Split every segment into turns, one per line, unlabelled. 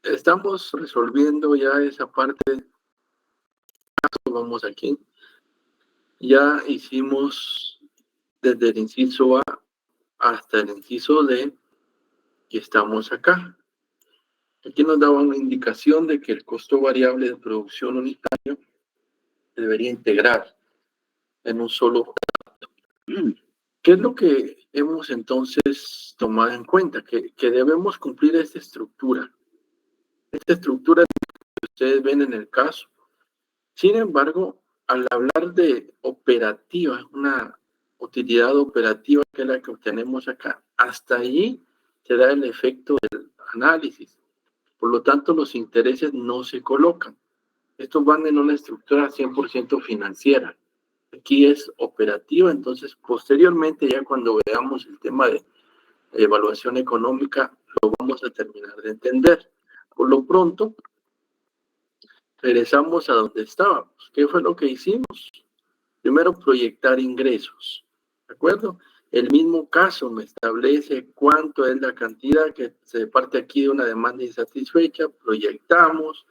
estamos resolviendo ya esa parte. Vamos aquí. Ya hicimos desde el inciso A hasta el inciso D y estamos acá. Aquí nos daba una indicación de que el costo variable de producción unitario debería integrar en un solo dato. ¿Qué es lo que hemos entonces tomado en cuenta? Que debemos cumplir esta estructura. Esta estructura que ustedes ven en el caso. Sin embargo, al hablar de operativa, una utilidad operativa que es la que obtenemos acá, hasta allí se da el efecto del análisis. Por lo tanto, los intereses no se colocan. Estos van en una estructura 100% financiera. Aquí es operativa, entonces posteriormente ya cuando veamos el tema de evaluación económica lo vamos a terminar de entender. Por lo pronto, regresamos a donde estábamos. ¿Qué fue lo que hicimos? Primero, proyectar ingresos. ¿De acuerdo? El mismo caso me establece cuánto es la cantidad que se parte aquí de una demanda insatisfecha. Proyectamos.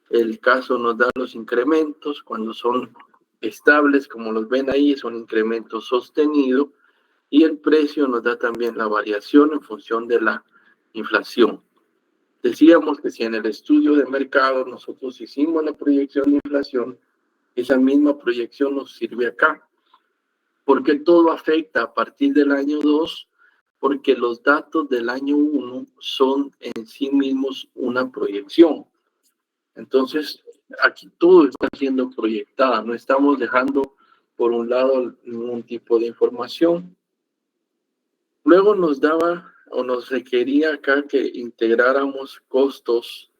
El caso nos da los incrementos. Cuando son estables, como los ven ahí, son incrementos sostenidos. Y el precio nos da también la variación en función de la inflación. Decíamos que si en el estudio de mercado nosotros hicimos la proyección de inflación, esa misma proyección nos sirve acá. Porque todo afecta a partir del año 2, porque los datos del año 1 son en sí mismos una proyección. Entonces, aquí todo está siendo proyectada, no estamos dejando por un lado ningún tipo de información. Luego nos daba o nos requería acá que integráramos costos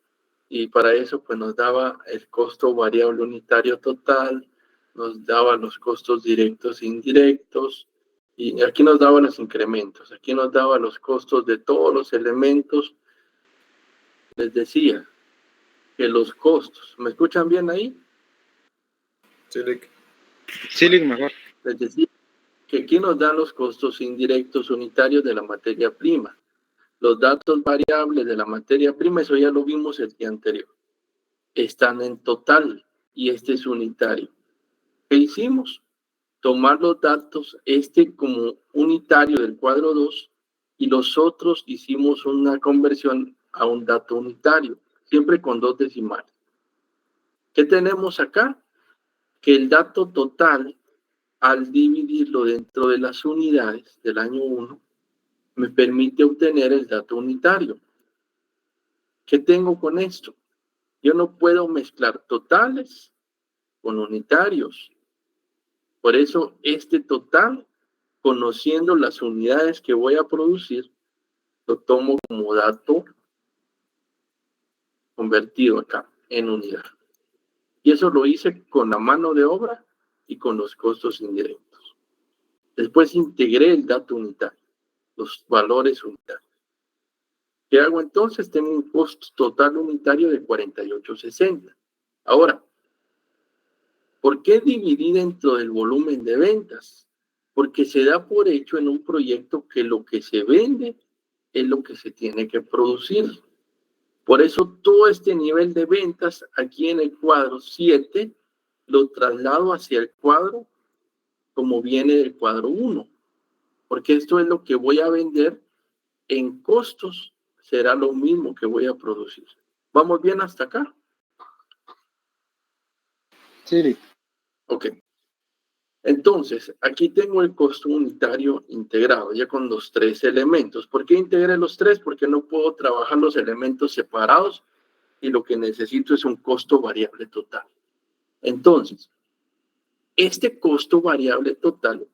y para eso pues nos daba el costo variable unitario total, nos daba los costos directos e indirectos y aquí nos daba los incrementos, aquí nos daba los costos de todos los elementos. Les decía que los costos, ¿me escuchan bien ahí?
Sí, mejor.
Les decía que aquí nos dan los costos indirectos unitarios de la materia prima. Los datos variables de la materia prima, eso ya lo vimos el día anterior, están en total y este es unitario. ¿Qué hicimos? Tomar los datos, este como unitario del cuadro 2 y los otros hicimos una conversión a un dato unitario, siempre con 2 decimales. ¿Qué tenemos acá? Que el dato total, al dividirlo dentro de las unidades del año 1, me permite obtener el dato unitario. ¿Qué tengo con esto? Yo no puedo mezclar totales con unitarios. Por eso este total, conociendo las unidades que voy a producir, lo tomo como dato convertido acá en unidad. Y eso lo hice con la mano de obra y con los costos indirectos. Después integré el dato unitario, los valores unitarios. ¿Qué hago entonces? Tengo un costo total unitario de 48.60. Ahora, ¿por qué dividir dentro del volumen de ventas? Porque se da por hecho en un proyecto que lo que se vende es lo que se tiene que producir. Por eso todo este nivel de ventas aquí en el cuadro 7 lo traslado hacia el cuadro como viene del cuadro 1. Porque esto es lo que voy a vender en costos, será lo mismo que voy a producir. ¿Vamos bien hasta acá?
Sí.
Ok. Entonces, aquí tengo el costo unitario integrado, ya con los 3 elementos. ¿Por qué integré los 3? Porque no puedo trabajar los elementos separados y lo que necesito es un costo variable total. Entonces, este costo variable total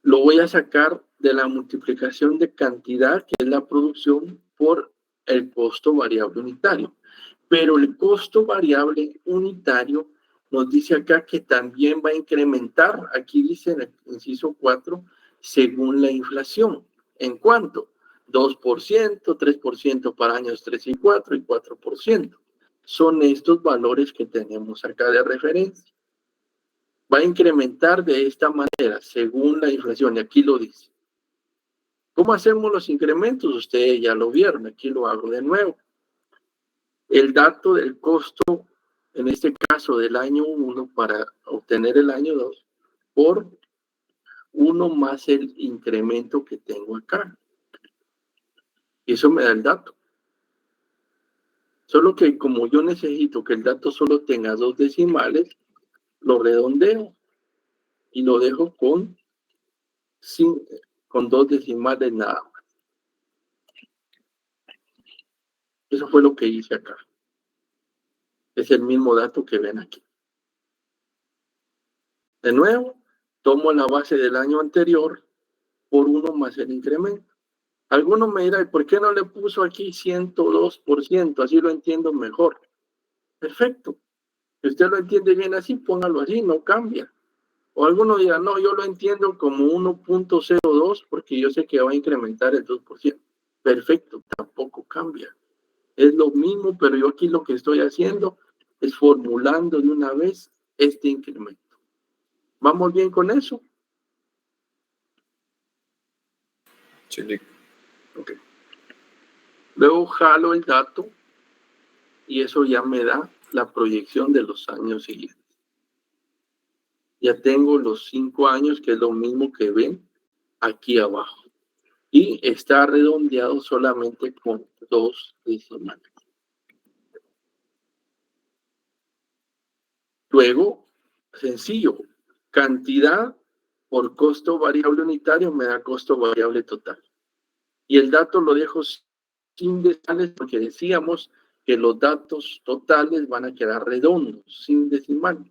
lo voy a sacar de la multiplicación de cantidad, que es la producción, por el costo variable unitario. Pero el costo variable unitario nos dice acá que también va a incrementar, aquí dice en el inciso 4, según la inflación. ¿En cuánto? 2%, 3% para años 3 y 4 y 4%. Son estos valores que tenemos acá de referencia. Va a incrementar de esta manera, según la inflación, y aquí lo dice. ¿Cómo hacemos los incrementos? Ustedes ya lo vieron, aquí lo hago de nuevo. el dato del costo, en este caso del año 1 para obtener el año 2, por 1 más el incremento que tengo acá. Y eso me da el dato. Solo que como yo necesito que el dato solo tenga 2 decimales, lo redondeo y lo dejo con 2 decimales nada más. Eso fue lo que hice acá. Es el mismo dato que ven aquí. De nuevo, tomo la base del año anterior por 1 más el incremento. Algunos me dirán, ¿por qué no le puso aquí 102%? Así lo entiendo mejor. Perfecto. Si usted lo entiende bien así, póngalo así, no cambia. O algunos dirán, no, yo lo entiendo como 1.02 porque yo sé que va a incrementar el 2%. Perfecto, tampoco cambia. Es lo mismo, pero yo aquí lo que estoy haciendo es formulando de una vez este incremento. ¿Vamos bien con eso?
Sí.
Ok. Luego jalo el dato y eso ya me da la proyección de los años siguientes. Ya tengo los 5 años, que es lo mismo que ven aquí abajo. Y está redondeado solamente con 2 decimales. Luego, sencillo, cantidad por costo variable unitario me da costo variable total. Y el dato lo dejo sin decimales porque decíamos que los datos totales van a quedar redondos, sin decimal.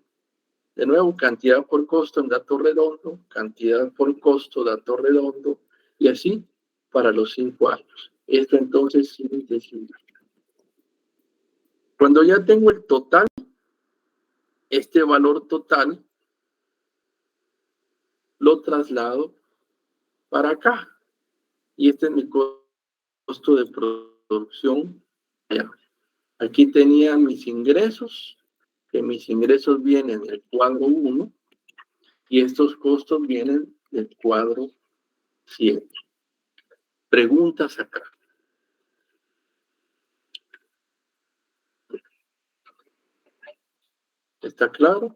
De nuevo, cantidad por costo en dato redondo, cantidad por costo, dato redondo, y así para los 5 años. Esto entonces sin decimal. Cuando ya tengo el total, este valor total lo traslado para acá. Y este es mi costo de producción. Aquí tenía mis ingresos, que mis ingresos vienen del cuadro 1 y estos costos vienen del cuadro 7. Preguntas acá. ¿Está claro?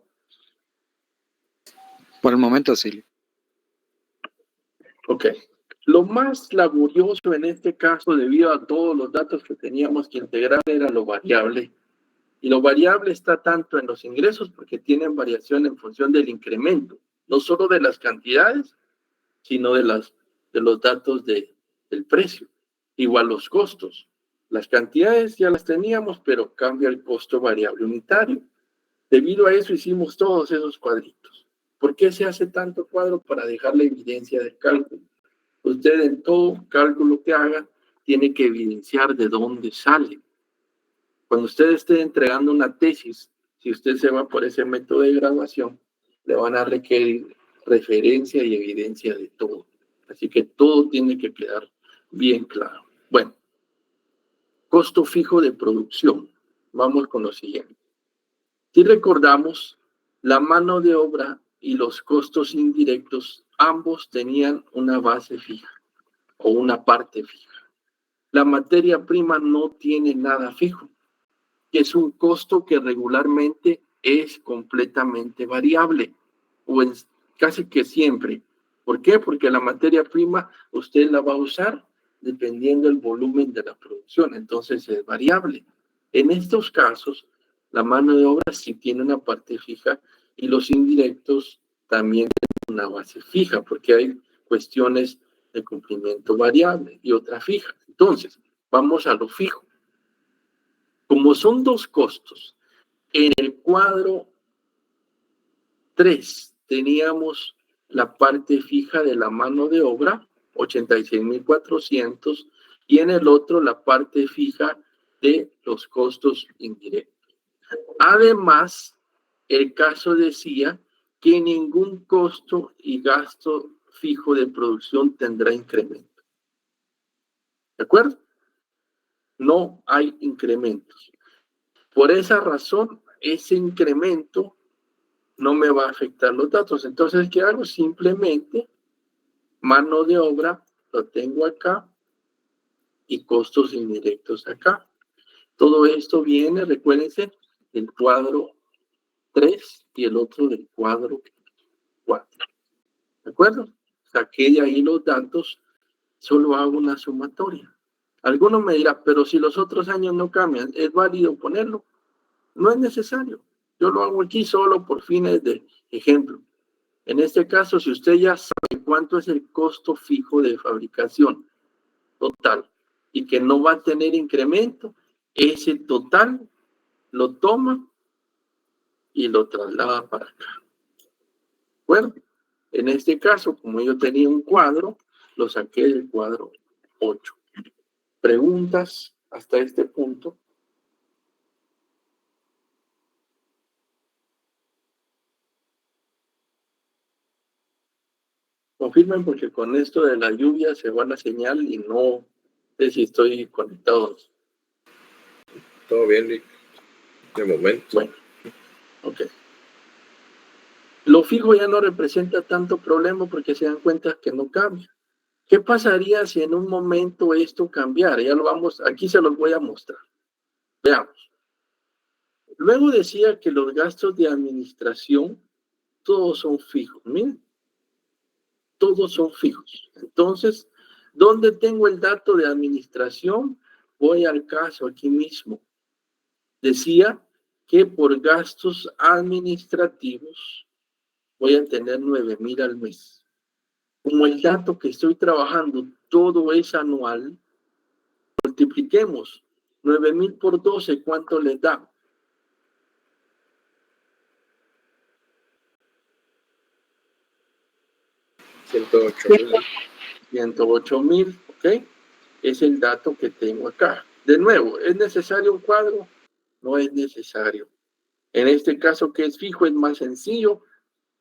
Por el momento sí.
Ok. Lo más laborioso en este caso, debido a todos los datos que teníamos que integrar, era lo variable. Y lo variable está tanto en los ingresos porque tienen variación en función del incremento, no solo de las cantidades, sino de los datos del precio. Igual los costos. Las cantidades ya las teníamos, pero cambia el costo variable unitario. Debido a eso hicimos todos esos cuadritos. ¿Por qué se hace tanto cuadro? Para dejar la evidencia del cálculo. Usted en todo cálculo que haga tiene que evidenciar de dónde sale. Cuando usted esté entregando una tesis, si usted se va por ese método de graduación, le van a requerir referencia y evidencia de todo. Así que todo tiene que quedar bien claro. Bueno, costo fijo de producción. Vamos con lo siguiente. Si recordamos, la mano de obra y los costos indirectos, ambos tenían una base fija o una parte fija. La materia prima no tiene nada fijo, que es un costo que regularmente es completamente variable, o en casi que siempre. ¿Por qué? Porque la materia prima usted la va a usar dependiendo del volumen de la producción, entonces es variable. En estos casos, la mano de obra sí tiene una parte fija y los indirectos también tienen una base fija, porque hay cuestiones de cumplimiento variable y otra fija. Entonces, vamos a lo fijo. Como son 2 costos, en el cuadro 3 teníamos la parte fija de la mano de obra, 86,400, y en el otro la parte fija de los costos indirectos. Además, el caso decía que ningún costo y gasto fijo de producción tendrá incremento. ¿De acuerdo? No hay incrementos. Por esa razón, ese incremento no me va a afectar los datos. Entonces, ¿qué hago? Simplemente mano de obra lo tengo acá y costos indirectos acá. Todo esto viene, recuérdense, del cuadro 3 y el otro del cuadro 4. ¿De acuerdo? Saqué de ahí los datos, solo hago una sumatoria. Alguno me dirá, pero si los otros años no cambian, ¿es válido ponerlo? No es necesario. Yo lo hago aquí solo por fines de ejemplo. En este caso, si usted ya sabe cuánto es el costo fijo de fabricación total y que no va a tener incremento, ese total lo toma y lo traslada para acá. Bueno, en este caso, como yo tenía un cuadro, lo saqué del cuadro 8. ¿Preguntas hasta este punto? Confirmen porque con esto de la lluvia se va la señal y no sé si estoy conectado.
Todo bien, Rick. De momento.
Bueno, ok. Lo fijo ya no representa tanto problema porque se dan cuenta que no cambia. ¿Qué pasaría si en un momento esto cambiara? Ya lo vamos, aquí se los voy a mostrar. Veamos. Luego decía que los gastos de administración todos son fijos. Miren, todos son fijos. Entonces, ¿dónde tengo el dato de administración? Voy al caso aquí mismo. Decía que por gastos administrativos voy a tener 9,000 al mes. Como el dato que estoy trabajando todo es anual, multipliquemos 9,000 por 12, ¿cuánto les da?
108,000.
108,000, ¿ok? Es el dato que tengo acá. De nuevo, ¿es necesario un cuadro? No es necesario. En este caso que es fijo es más sencillo.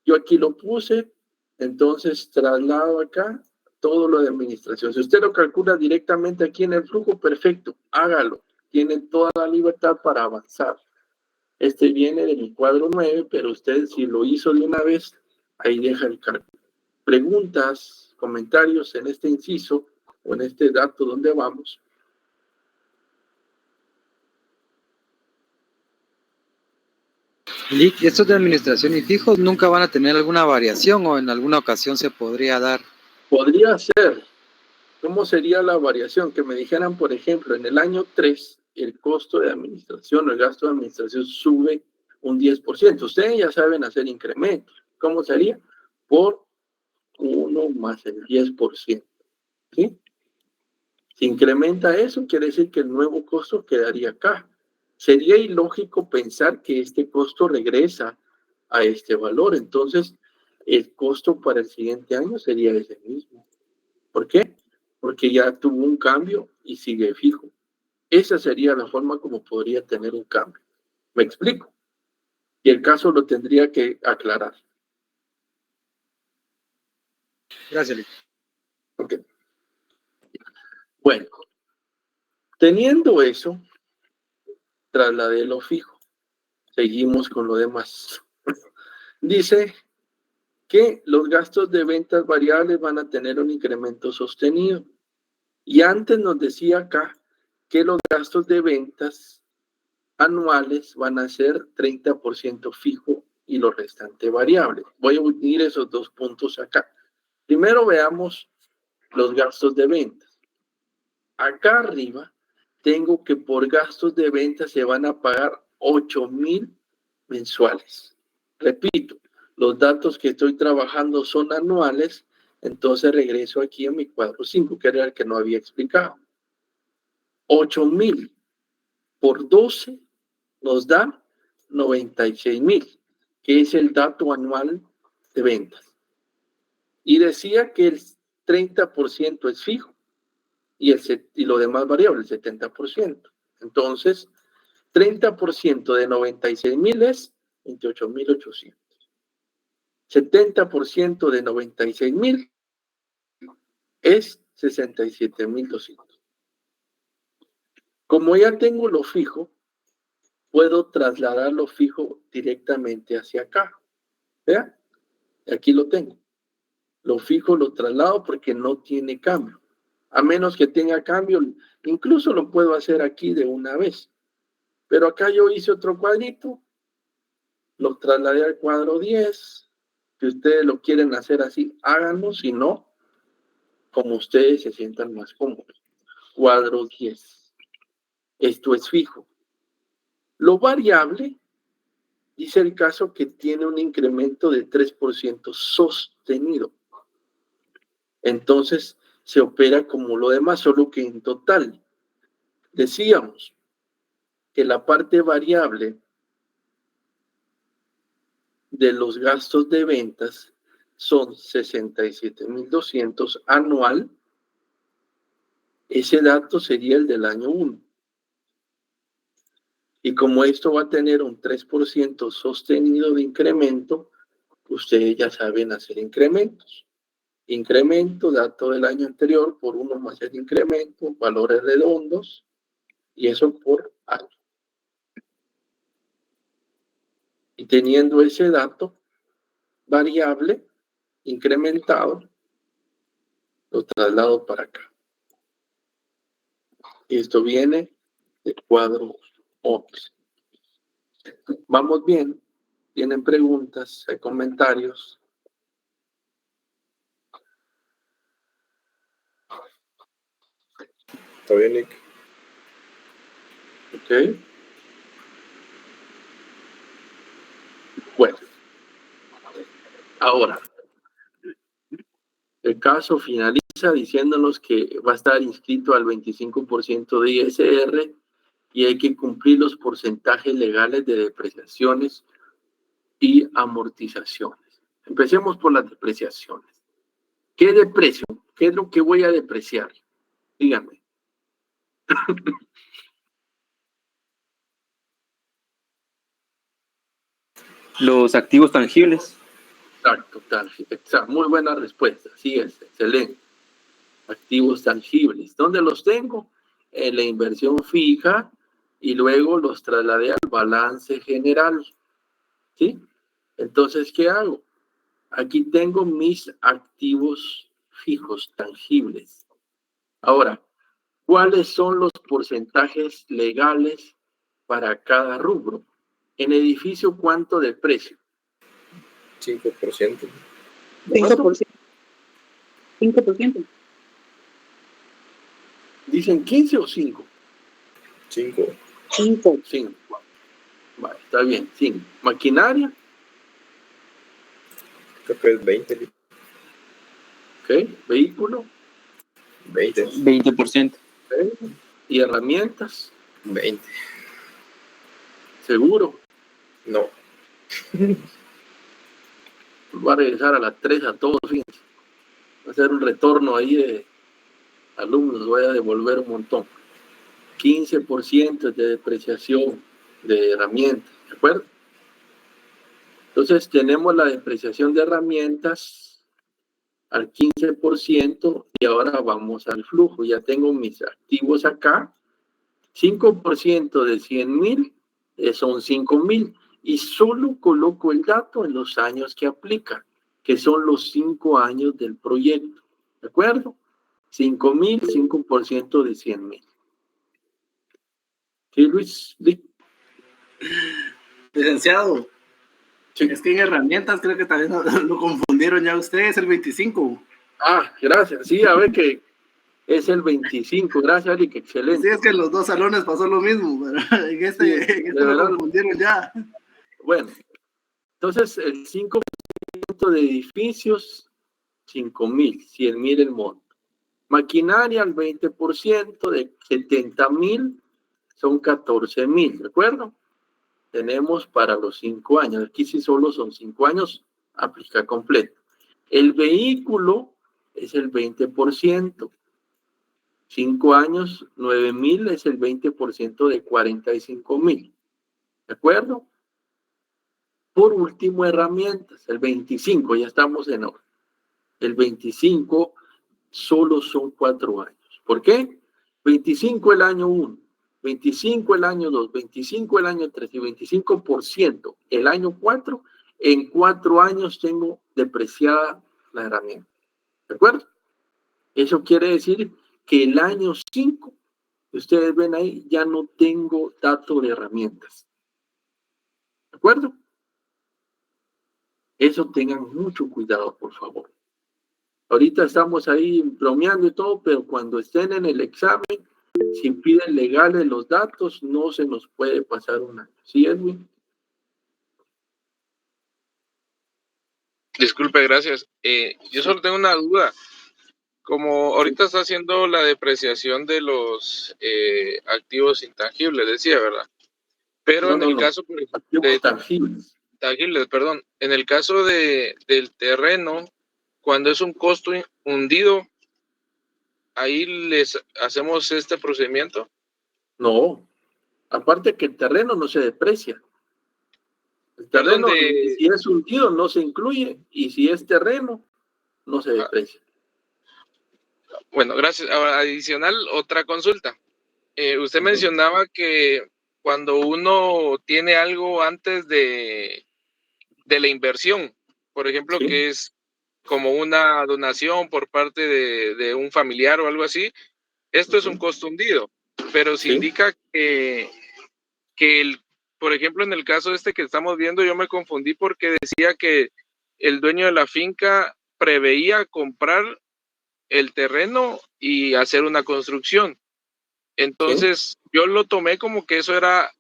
Yo aquí lo puse, entonces traslado acá todo lo de administración. Si usted lo calcula directamente aquí en el flujo, perfecto, hágalo. Tiene toda la libertad para avanzar. Este viene de mi cuadro 9, pero usted si lo hizo de una vez, ahí deja el cálculo. Preguntas, comentarios en este inciso o en este dato donde vamos.
Lick, estos de administración y fijos nunca van a tener alguna variación o en alguna ocasión se podría dar.
Podría ser. ¿Cómo sería la variación? Que me dijeran, por ejemplo, en el año 3, el costo de administración o el gasto de administración sube un 10%. Ustedes ya saben hacer incrementos. ¿Cómo sería? Por 1 más el 10%. ¿Sí? Si incrementa eso, quiere decir que el nuevo costo quedaría acá. Sería ilógico pensar que este costo regresa a este valor. Entonces, el costo para el siguiente año sería ese mismo. ¿Por qué? Porque ya tuvo un cambio y sigue fijo. Esa sería la forma como podría tener un cambio. ¿Me explico? Y el caso lo tendría que aclarar.
Gracias, Lick.
Ok. Bueno, teniendo eso, trasladé lo fijo. Seguimos con lo demás. Dice que los gastos de ventas variables van a tener un incremento sostenido. Y antes nos decía acá que los gastos de ventas anuales van a ser 30% fijo y lo restante variable. Voy a unir esos dos puntos acá. Primero veamos los gastos de ventas. Acá arriba tengo que por gastos de ventas se van a pagar 8,000 mensuales. Repito, los datos que estoy trabajando son anuales, entonces regreso aquí a mi cuadro 5, que era el que no había explicado. 8,000 por 12 nos da 96,000, que es el dato anual de ventas. Y decía que el 30% es fijo y lo demás variable, el 70%. Entonces, 30% de 96,000 es 28,800. 70% de 96,000 es 67,200. Como ya tengo lo fijo, puedo trasladar lo fijo directamente hacia acá. ¿Vean? Aquí lo tengo. Lo fijo lo traslado porque no tiene cambio. A menos que tenga cambio, incluso lo puedo hacer aquí de una vez. Pero acá yo hice otro cuadrito, lo trasladé al cuadro 10. Si ustedes lo quieren hacer así, háganlo. Si no, como ustedes se sientan más cómodos. Cuadro 10. Esto es fijo. Lo variable dice el caso que tiene un incremento de 3% sostenido. Entonces, se opera como lo demás, solo que en total. Decíamos que la parte variable de los gastos de ventas son 67.200 anual. Ese dato sería el del año 1. Y como esto va a tener un 3% sostenido de incremento, ustedes ya saben hacer incrementos. Incremento, dato del año anterior, por 1 más el incremento, valores redondos, y eso por año. Y teniendo ese dato variable, incrementado, lo traslado para acá. Y esto viene del cuadro 11. ¿Vamos bien? ¿Tienen preguntas? ¿Hay comentarios?
¿Está bien, Nick?
¿Ok? Bueno. Ahora, el caso finaliza diciéndonos que va a estar inscrito al 25% de ISR y hay que cumplir los porcentajes legales de depreciaciones y amortizaciones. Empecemos por las depreciaciones. ¿Qué deprecio? ¿Qué es lo que voy a depreciar? Díganme.
Los activos tangibles.
Exacto, muy buena respuesta. Sí, es excelente. Activos tangibles. ¿Dónde los tengo? En la inversión fija y luego los trasladé al balance general. ¿Sí? Entonces, ¿qué hago? Aquí tengo mis activos fijos tangibles. Ahora, ¿cuáles son los porcentajes legales para cada rubro? En edificio, ¿cuánto de precio?
5%.
5%. 5%.
¿Dicen 15 o 5?
5.
5.
5. Vale, está bien, 5. Maquinaria,
Creo que es 20, Nick.
¿ok? Vehículo,
20.
20%.
¿ok? Y herramientas,
20.
seguro.
No.
Va a regresar a las 3 a todos, fíjense. Va a hacer un retorno ahí de alumnos, voy a devolver un montón. 15% de depreciación de herramientas, ¿de acuerdo? Entonces tenemos la depreciación de herramientas al 15% y ahora vamos al flujo. Ya tengo mis activos acá. 5% de 100,000 son 5,000 y solo coloco el dato en los años que aplica, que son los 5 años del proyecto. ¿De acuerdo? 5,000, 5% de 100,000. ¿Sí, Luis? ¿Sí?
Licenciado,
Sí.
es que en herramientas creo que también lo confundieron ya ustedes, el 25.
Ah, gracias. Sí, a ver que es el 25. Gracias, Eric. Excelente.
Sí, es que en los dos salones pasó lo mismo, pero en este,
Sí,
en este
de
lo
verdad.
confundieron ya.
Bueno, entonces el 5% de edificios, 5,000, 100,000 el monto. Maquinaria al 20% de 70,000 son 14,000, ¿de acuerdo? Tenemos para los 5 años. Aquí sí solo son 5 años, aplica completo. El vehículo es el 20%. 5 años, 9,000 es el 20% de 45,000. ¿De acuerdo? Por último, herramientas, el 25, ya estamos en orden. El 25 solo son 4 años. ¿Por qué? 25 el año 1, 25 el año 2, 25 el año 3 y 25% el año 4. En 4 años tengo depreciada la herramienta. ¿De acuerdo? Eso quiere decir que el año 5 Ustedes ven ahí, ya no tengo dato de herramientas. ¿De acuerdo? Eso tengan mucho cuidado, por favor. Ahorita estamos ahí bromeando y todo, pero cuando estén en el examen, si piden legales los datos, no se nos puede pasar un año. ¿Sí, Edwin?
Disculpe, gracias. Yo solo tengo una duda. Como ahorita está haciendo la depreciación de los activos intangibles, decía, ¿verdad? Pero en el caso, por ejemplo,
activos tangibles.
Tangibles, perdón. En el caso del terreno, cuando es un costo hundido, ahí les hacemos este procedimiento.
No, aparte que el terreno no se deprecia. El terreno, si es hundido, no se incluye, y si es terreno, no se deprecia.
Bueno, gracias. Ahora, adicional, otra consulta. Usted mencionaba que cuando uno tiene algo antes de la inversión, por ejemplo,
Sí.
que es como una donación por parte de un familiar o algo así, esto es un costo hundido, pero se indica que por ejemplo, en el caso este que estamos viendo, yo me confundí porque decía que el dueño de la finca preveía comprar el terreno y hacer una construcción. Entonces, yo lo tomé como que eso era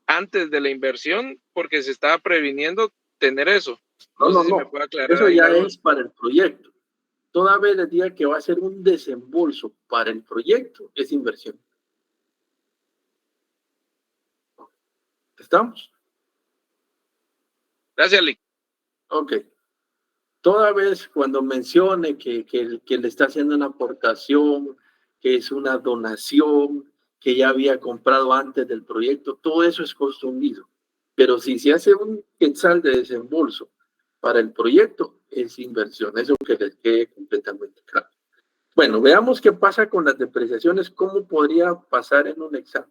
antes de la inversión porque se estaba previniendo tener eso.
No,
sé si me puede aclarar
eso
ahí
ya
algo.
es para el proyecto. Toda vez les diga que va a ser un desembolso para el proyecto, es inversión. ¿Estamos?
Gracias, Lick.
Ok. Toda vez cuando mencione que le está haciendo una aportación, que es una donación, que ya había comprado antes del proyecto, todo eso es costo hundido. Pero si se hace un quetzal de desembolso para el proyecto, es inversión. Eso que les quede completamente claro. Bueno, veamos qué pasa con las depreciaciones, cómo podría pasar en un examen.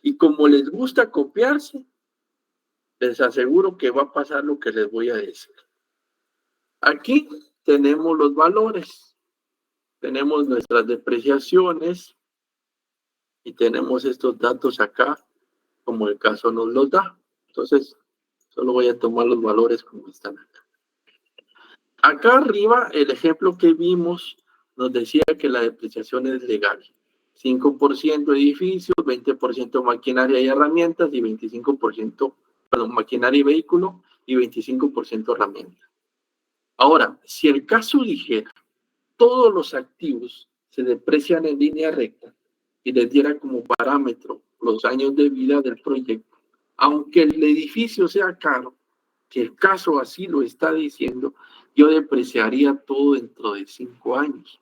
Y como les gusta copiarse, les aseguro que va a pasar lo que les voy a decir. Aquí tenemos los valores, tenemos nuestras depreciaciones y tenemos estos datos acá, como el caso nos los da. Entonces, solo voy a tomar los valores como están acá. Acá arriba, el ejemplo que vimos nos decía que la depreciación es legal. 5% edificios, 20% maquinaria y herramientas y 25%, perdón, maquinaria y vehículo y 25% herramientas. Ahora, si el caso dijera todos los activos se deprecian en línea recta y les diera como parámetro los años de vida del proyecto, aunque el edificio sea caro, que el caso así lo está diciendo, yo depreciaría todo dentro de 5 años.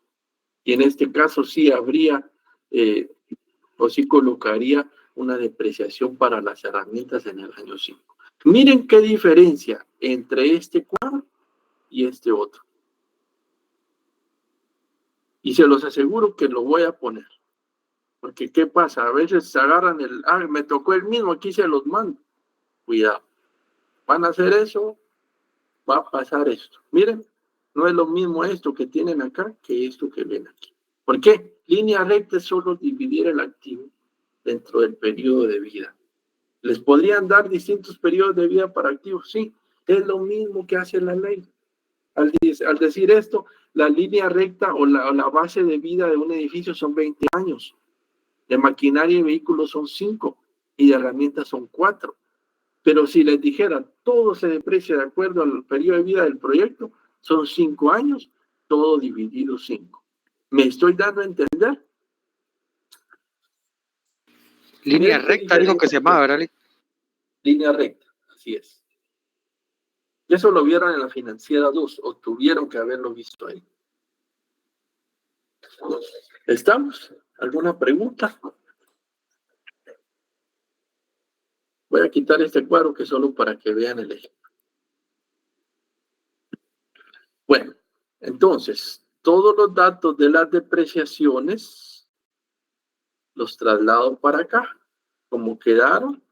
Y en este caso sí habría, o sí colocaría una depreciación para las herramientas en el año 5. Miren qué diferencia entre este cuadro y este otro. Y se los aseguro que lo voy a poner. Porque ¿qué pasa? A veces se agarran me tocó el mismo, aquí se los mando. Cuidado. Van a hacer eso, va a pasar esto. Miren, no es lo mismo esto que tienen acá que esto que ven aquí. ¿Por qué? Línea recta es solo dividir el activo dentro del periodo de vida. ¿Les podrían dar distintos periodos de vida para activos? Sí, es lo mismo que hace la ley. Al decir esto, la línea recta o la base de vida de un edificio son 20 años. De maquinaria y vehículos son 5 y de herramientas son 4. Pero si les dijera todo se deprecia de acuerdo al periodo de vida del proyecto, son 5 años, todo dividido 5. ¿Me estoy dando a entender?
Línea recta, dijo que se llamaba, ¿verdad?
Línea recta, así es. Y eso lo vieron en la financiera 2, o tuvieron que haberlo visto ahí. ¿Estamos? ¿Alguna pregunta? Voy a quitar este cuadro que es solo para que vean el ejemplo. Bueno, entonces, todos los datos de las depreciaciones los traslado para acá, como quedaron,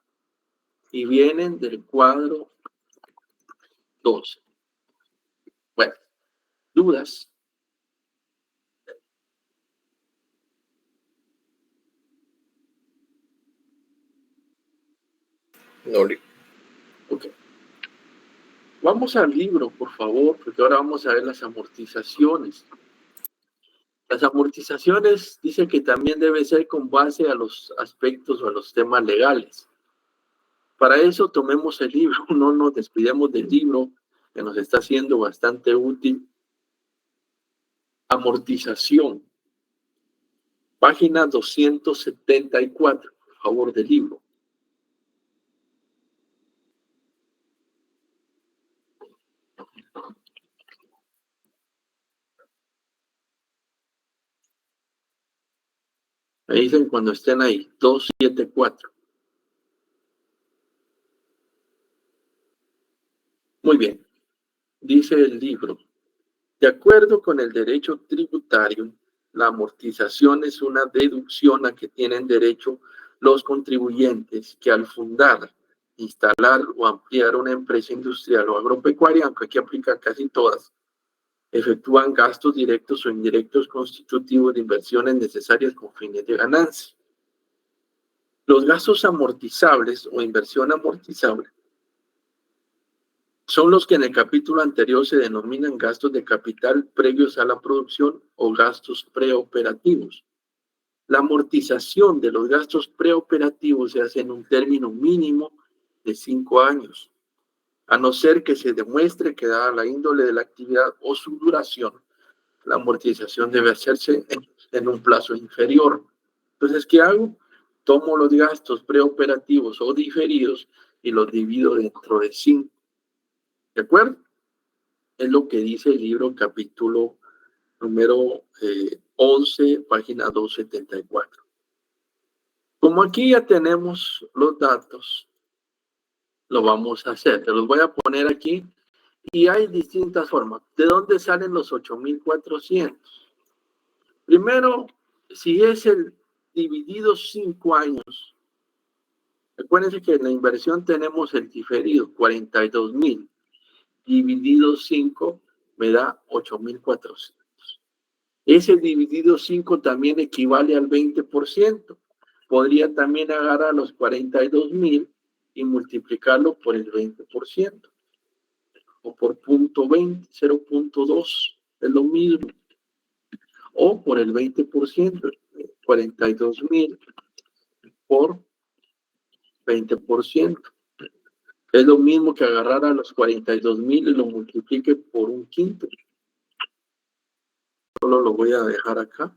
y vienen del cuadro 12. Bueno, ¿dudas?
No, Lick.
Ok. Vamos al libro, por favor, porque ahora vamos a ver las amortizaciones. Las amortizaciones dice que también debe ser con base a los aspectos o a los temas legales. Para eso tomemos el libro, no nos despidamos del libro, que nos está siendo bastante útil. Amortización. Página 274, por favor, del libro. Me dicen cuando estén ahí, 274. Muy bien. Dice el libro, de acuerdo con el derecho tributario, la amortización es una deducción a que tienen derecho los contribuyentes que al fundar, instalar o ampliar una empresa industrial o agropecuaria, aunque aquí aplica casi todas, efectúan gastos directos o indirectos constitutivos de inversiones necesarias con fines de ganancia. Los gastos amortizables o inversión amortizable son los que en el capítulo anterior se denominan gastos de capital previos a la producción o gastos preoperativos. La amortización de los gastos preoperativos se hace en un término mínimo de 5 años, a no ser que se demuestre que dada la índole de la actividad o su duración, la amortización debe hacerse en un plazo inferior. Entonces, ¿qué hago? Tomo los gastos preoperativos o diferidos y los divido dentro de 5. ¿De acuerdo? Es lo que dice el libro, capítulo número 11, página 274. Como aquí ya tenemos los datos, lo vamos a hacer. Te los voy a poner aquí y hay distintas formas. ¿De dónde salen los 8,400? Primero, si es el dividido 5 años, recuérdense que en la inversión tenemos el diferido, 42,000. Dividido 5 me da 8,400. Ese dividido 5 también equivale al 20%. Podría también agarrar los 42,000 y multiplicarlo por el 20%. O por 0.20, 0.2, es lo mismo. O por el 20%, 42,000 por 20%. Es lo mismo que agarrar a los 42,000 y lo multiplique por un quinto. Solo lo voy a dejar acá.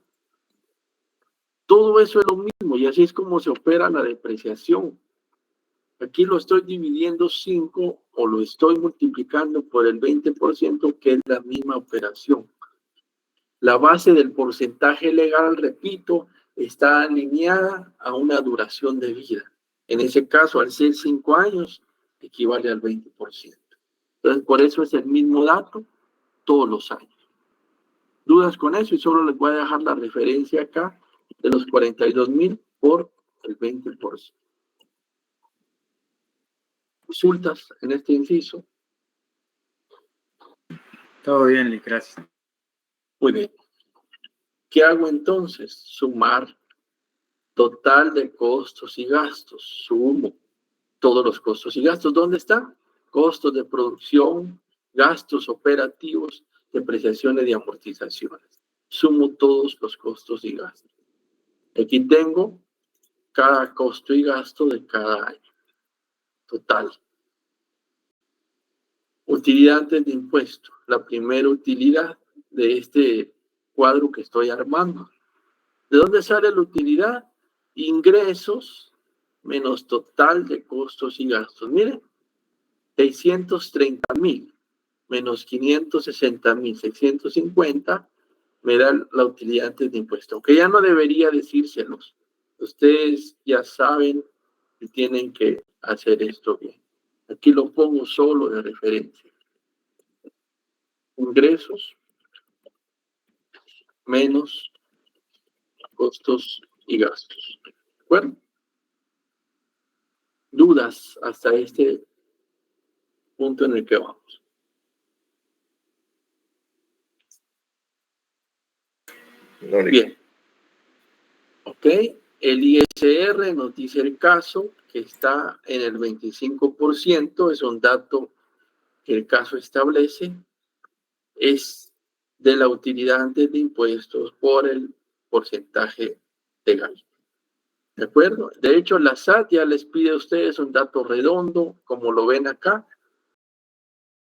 Todo eso es lo mismo y así es como se opera la depreciación. Aquí lo estoy dividiendo 5 o lo estoy multiplicando por el 20%, que es la misma operación. La base del porcentaje legal, repito, está alineada a una duración de vida. En ese caso, al ser 5 años, equivale al 20%. Entonces, por eso es el mismo dato todos los años. ¿Dudas con eso? Y solo les voy a dejar la referencia acá de los 42,000 por el 20%. ¿Consultas en este inciso?
Todo bien, Lick, gracias.
Muy bien. ¿Qué hago entonces? Sumar total de costos y gastos. Sumo todos los costos y gastos. ¿Dónde está? Costos de producción, gastos operativos, depreciaciones y amortizaciones. Sumo todos los costos y gastos. Aquí tengo cada costo y gasto de cada año. Total. Utilidad antes de impuesto. La primera utilidad de este cuadro que estoy armando. ¿De dónde sale la utilidad? Ingresos menos total de costos y gastos. Miren, 630,000 menos 560,000, 650, me da la utilidad antes de impuesto. Aunque ya no debería decírselos. Ustedes ya saben que tienen que hacer esto bien. Aquí lo pongo solo de referencia. Ingresos menos costos y gastos. ¿De acuerdo? ¿Dudas hasta este punto en el que vamos?
No, Lick.
Bien. Ok. El ISR nos dice el caso que está en el 25%, es un dato que el caso establece, es de la utilidad antes de impuestos por el porcentaje legal. ¿De acuerdo? De hecho, la SAT ya les pide a ustedes un dato redondo, como lo ven acá,